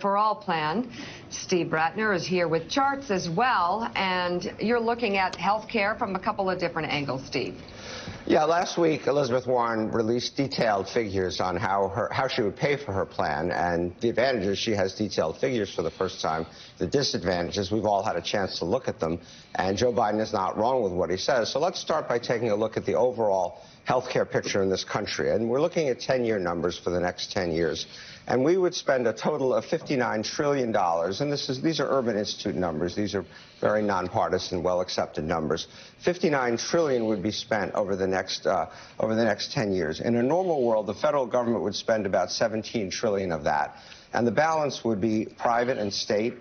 for All plan. Steve Rattner is here with charts as well, and you're looking at health care from a couple of different angles, Steve. Yeah, last week Elizabeth Warren released detailed figures on how she would pay for her plan, and the advantages, she has detailed figures for the first time. The disadvantages, we've all had a chance to look at them, and Joe Biden is not wrong with what he says. So let's start by taking a look at the overall healthcare picture in this country, and we're looking at 10-year numbers for the next 10 years. And we would spend a total of $59 trillion, and these are Urban Institute numbers. These are very nonpartisan, well-accepted numbers. $59 trillion would be spent over the next 10 years. In a normal world, the federal government would spend about $17 trillion of that, and the balance would be private and state,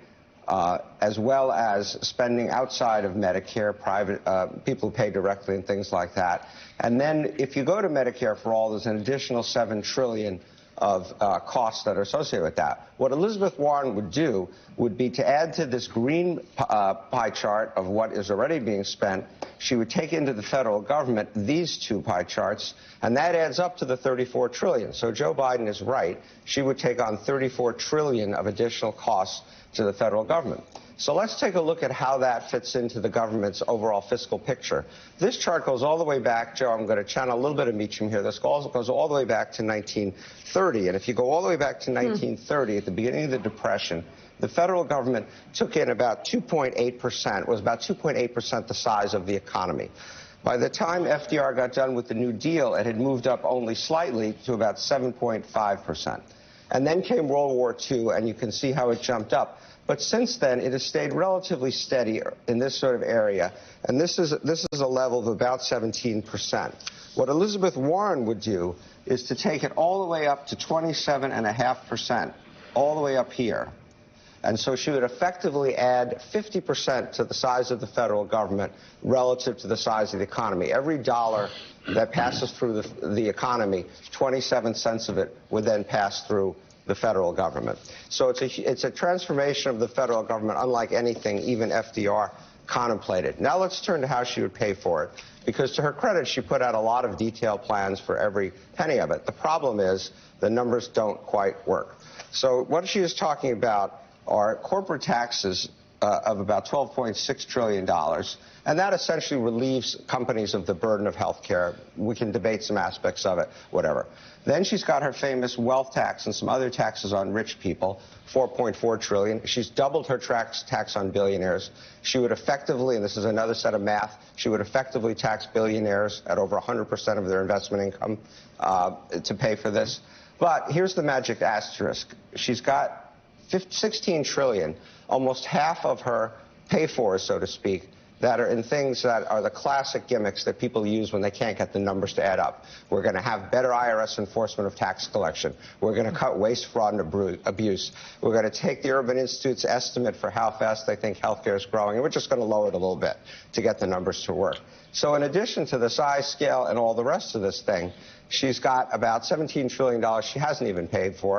as well as spending outside of Medicare, private people who pay directly and things like that. And then if you go to Medicare for All, there's an additional $7 trillion of costs that are associated with that. What Elizabeth Warren would do would be to add to this green pie chart of what is already being spent. She would take into the federal government these two pie charts, and that adds up to the $34 trillion. So Joe Biden is right. She would take on $34 trillion of additional costs to the federal government. So let's take a look at how that fits into the government's overall fiscal picture. This chart goes all the way back, Joe, I'm going to channel a little bit of Meacham here. This goes all the way back to 1930. And if you go all the way back to 1930, at the beginning of the Depression, the federal government took in about 2.8%, was about 2.8% the size of the economy. By the time FDR got done with the New Deal, it had moved up only slightly to about 7.5%. And then came World War II, and you can see how it jumped up. But since then, it has stayed relatively steady in this sort of area, and this is a level of about 17%. What Elizabeth Warren would do is to take it all the way up to 27.5%, all the way up here. And so she would effectively add 50% to the size of the federal government relative to the size of the economy. Every dollar that passes through the economy, 27 cents of it would then pass through the federal government. So it's a transformation of the federal government unlike anything even FDR contemplated. Now let's turn to how she would pay for it, because to her credit, she put out a lot of detailed plans for every penny of it. The problem is the numbers don't quite work. So what she is talking about are corporate taxes of about $12.6 trillion, and that essentially relieves companies of the burden of health care. We can debate some aspects of it, whatever. Then she's got her famous wealth tax and some other taxes on rich people, $4.4 trillion. She's doubled her tax on billionaires. She would effectively, and this is another set of math, she would effectively tax billionaires at over 100% of their investment income to pay for this. But here's the magic asterisk. She's got $16 trillion, almost half of her pay-fors, so to speak, that are in things that are the classic gimmicks that people use when they can't get the numbers to add up. We're going to have better IRS enforcement of tax collection. We're going to cut waste, fraud, and abuse. We're going to take the Urban Institute's estimate for how fast they think healthcare is growing, and we're just going to lower it a little bit to get the numbers to work. So in addition to the size, scale, and all the rest of this thing, she's got about $17 trillion she hasn't even paid for.